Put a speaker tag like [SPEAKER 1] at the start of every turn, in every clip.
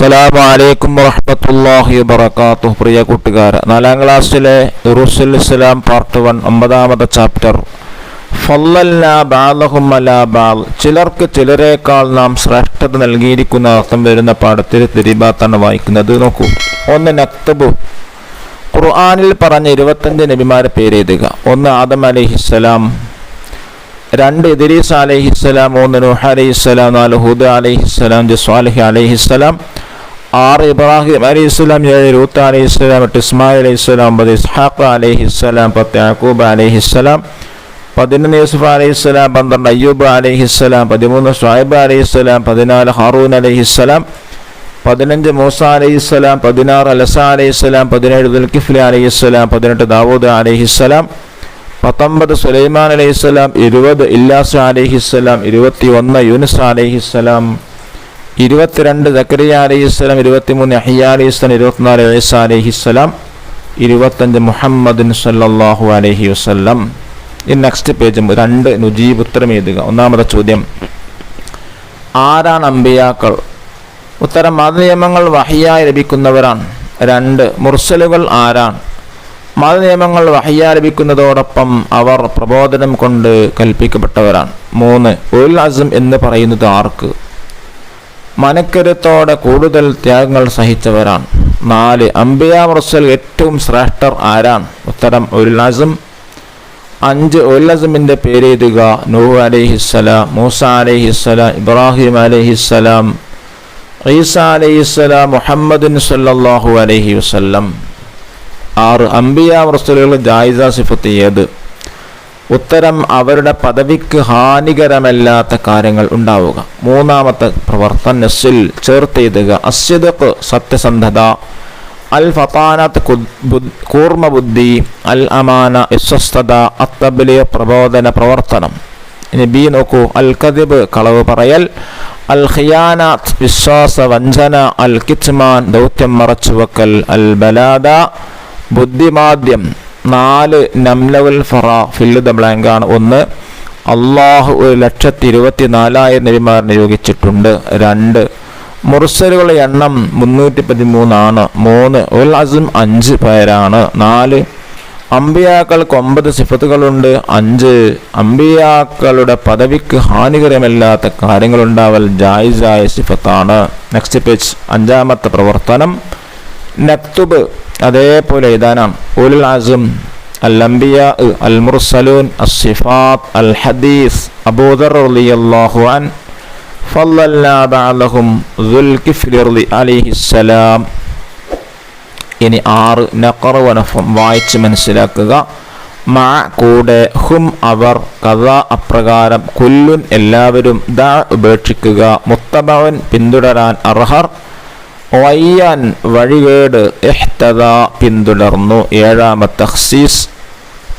[SPEAKER 1] അസ്സലാമു അലൈക്കും വറഹ്മത്തുള്ളാഹി വബറകാതുഹു. പ്രിയ കൂട്ടുകാരെ, 4ാം ക്ലാസ്സിലെ ദുറൂസുൽ ഇസ്ലാം പാർട്ട് 1 9ാമത്തെ ചാപ്റ്റർ ഫളൽനാ ബഅദഹും അലാ ബഅദ്, ചിലർക്ക് ചിലരേക്കാൾ നാം ശ്രേഷ്ഠത നൽകിയിരിക്കുന്ന അർത്ഥം വരുന്ന പാഠത്തിൽ തിരിബാത്താണ് വായിക്കുന്നത്. നോക്കൂ. 1 നക്തബു, ഖുർആനിൽ പറഞ്ഞ 25 നബിമാരെ പേരെഴുതുക. 1 ആദം അലൈഹിസ്സലാം, 2 ഇദ്രീസ് അലൈഹിസ്സലാം, 3 നൂഹ് അലൈഹിസ്സലാം, 4 ഹൂദ് അലൈഹിസ്സലാം, 5 സ്വാലിഹ് അലൈഹിസ്സലാം, 6 ഇബ്രാഹിം അലൈഹിസ്സലാം, 7 ലൂത്ത് അലൈഹിസ്സലാം, 8 ഇസ്മായിൽ അലൈഹിസ്സലാം, 9 ഇസ്ഹാഖ് അലൈഹിസ്സലാം, 10 യാക്കൂബ് അലൈഹിസ്സലാം, 11 യൂസുഫ് അലൈഹിസ്സലാം, 12 അയ്യൂബ് അലൈഹിസ്സലാം, 13 ഷുഐബ് അലൈഹിസ്സലാം, 14 ഹാറൂൻ അലൈഹിസ്സലാം, 15 മൂസ അലൈഹിസ്സലാം, 16 അലസ അലൈഹിസ്സലാം, 17 ദുൽകിഫ്ലി അലൈഹിസ്സലാം, 18 ദാവൂദ് അലൈഹിസ്സലാം, 19 സുലൈമാൻ അലൈഹിസ്സലാം, 20 ഇല്ലാസ് അലൈഹിസ്സലാം, 21 യൂനുസ് അലൈഹിസ്സലാം, 22 സക്കരിയ അലൈഹിസ്സലാം, 23 യഹ്യ അലൈഹിസ്സലാം, 24 ഈസ അലൈഹിസ്സലാം, 25 മുഹമ്മദ് സല്ലല്ലാഹു അലൈഹി വസല്ലം. ഈ നെക്സ്റ്റ് പേജ് 2 നുജീബ് ഉത്തരം എഴുതുക. 1ാമത്തെ ചോദ്യം, ആരാണ് അമ്പിയാക്കൾ? ഉത്തരം, മതനിയമങ്ങൾ വഹിയായി ലഭിക്കുന്നവരാണ്. 2 മുർസലുകൾ ആരാണ്? മതനിയമങ്ങൾ വഹിയായി ലഭിക്കുന്നതോടൊപ്പം അവർ പ്രബോധനം കൊണ്ട് കൽപ്പിക്കപ്പെട്ടവരാണ്. 3 ഉൽ അസ്ം എന്ന് പറയുന്നത് ആർക്ക്? മനക്കരുത്തോടെ കൂടുതൽ ത്യാഗങ്ങൾ സഹിച്ചവരാണ്. 4 അംബിയാ മുർസൽ ഏറ്റവും ശ്രേഷ്ഠർ ആരാണ്? ഉത്തരം, ഉൽ അസ്ം. 5 ഉൽ അസ്മിന്റെ പേരെഴുതുക. നൂഹ് അലൈഹിസ്സലാം, മൂസ അലൈഹിസ്സലാം, ഇബ്രാഹിം അലൈഹിസ്സലാം, ഈസ അലൈഹിസ്സലാം, മുഹമ്മദ് സല്ലല്ലാഹു അലൈഹി വസല്ലം. 6 അംബിയാ മുർസലുകൾ ജായിസ സിഫത്ത് ഏത്? ഉത്തരം, അവരുടെ പദവിക്ക് ഹാനികരമല്ലാത്ത കാര്യങ്ങൾ ഉണ്ടാവുക. 3ാമത്തെ പ്രവർത്തനം നസിൽ ചേർത്തെഴുതുക. അസ്ദിഖ് സത്യസന്ധത, അൽ ഫതാനത്ത് കൂർമ്മ ബുദ്ധി, അൽ അമാന വിശ്വസ്തത, അത്തബ്ലീഗ് പ്രബോധന പ്രവർത്തനം. ഇനി ബി നോക്കൂ. അൽ കദിബ് കളവ് പറയൽ, അൽ ഖിയാനത്ത് വിശ്വാസ വഞ്ചന, അൽ കിത്മാൻ ദൗത്യം മറച്ചുവെക്കൽ, അൽ ബലാദ ബുദ്ധിമാദ്യം. 4 നംലവുൽ ഫറ ഫില്ല് ദ ബ്ലാങ്ക് ആണ്. 1 അള്ളാഹു 1,24,000 നബിമാർ നിയോഗിച്ചിട്ടുണ്ട്. 2 മുർസലുകളുടെ എണ്ണം 313 ആണ്. 3 ഉൽ അസ്ം 5 പേരാണ്. 4 അമ്പിയാക്കൾക്ക് 9 സിഫത്തുകളുണ്ട്. 5 അമ്പിയാക്കളുടെ പദവിക്ക് ഹാനികരമല്ലാത്ത കാര്യങ്ങളുണ്ടാവൽ ജായിസായ സിഫത്താണ്. നെക്സ്റ്റ് പേജ് 5ാമത്തെ പ്രവർത്തനം നക്തുബ് അതേപോലെ എഴുതാനാണ്. ഉൽ അസ്ം, അൽ അംബിയാ, അൽ മുർസലൂൻ, അസ്സിഫാത്ത്, അൽ ഹദീസ്. അബൂദർ റളിയല്ലാഹു അൻ ഫളൽനാ ബഅദഹും ദുൽകിഫ്ലി അലൈഹിസ്സലാം. ഇനി 6 നഖർ വനഫം വായിച്ച് മനസ്സിലാക്കുക. മഅ കൂടെ, ഹും അവർ, കഥ അപ്രകാരം, കുല്ലുൻ എല്ലാവരും, ദ ഉപേക്ഷിക്കുക, മുത്തബഉൻ പിന്തുടരാൻ അർഹർ, വയ്യാൻ വഴികേട്, ഇഹ്തദ പിന്തുടർന്നു. 7ാമത്തെ തഖ്സീസ്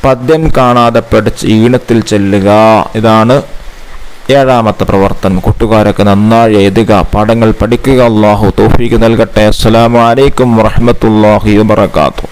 [SPEAKER 1] പദ്യം കാണാതെ പഠിച്ച് ഈണത്തിൽ ചെല്ലുക. ഇതാണ് 7ാമത്തെ പ്രവർത്തനം. കൂട്ടുകാരൊക്കെ നന്നായി എഴുതുക, പാഠങ്ങൾ പഠിക്കുക. അല്ലാഹു തൗഫീഖ് നൽകട്ടെ. അസ്സലാമു അലൈക്കും വറഹ്മത്തുള്ളാഹി വബറകാതുഹു.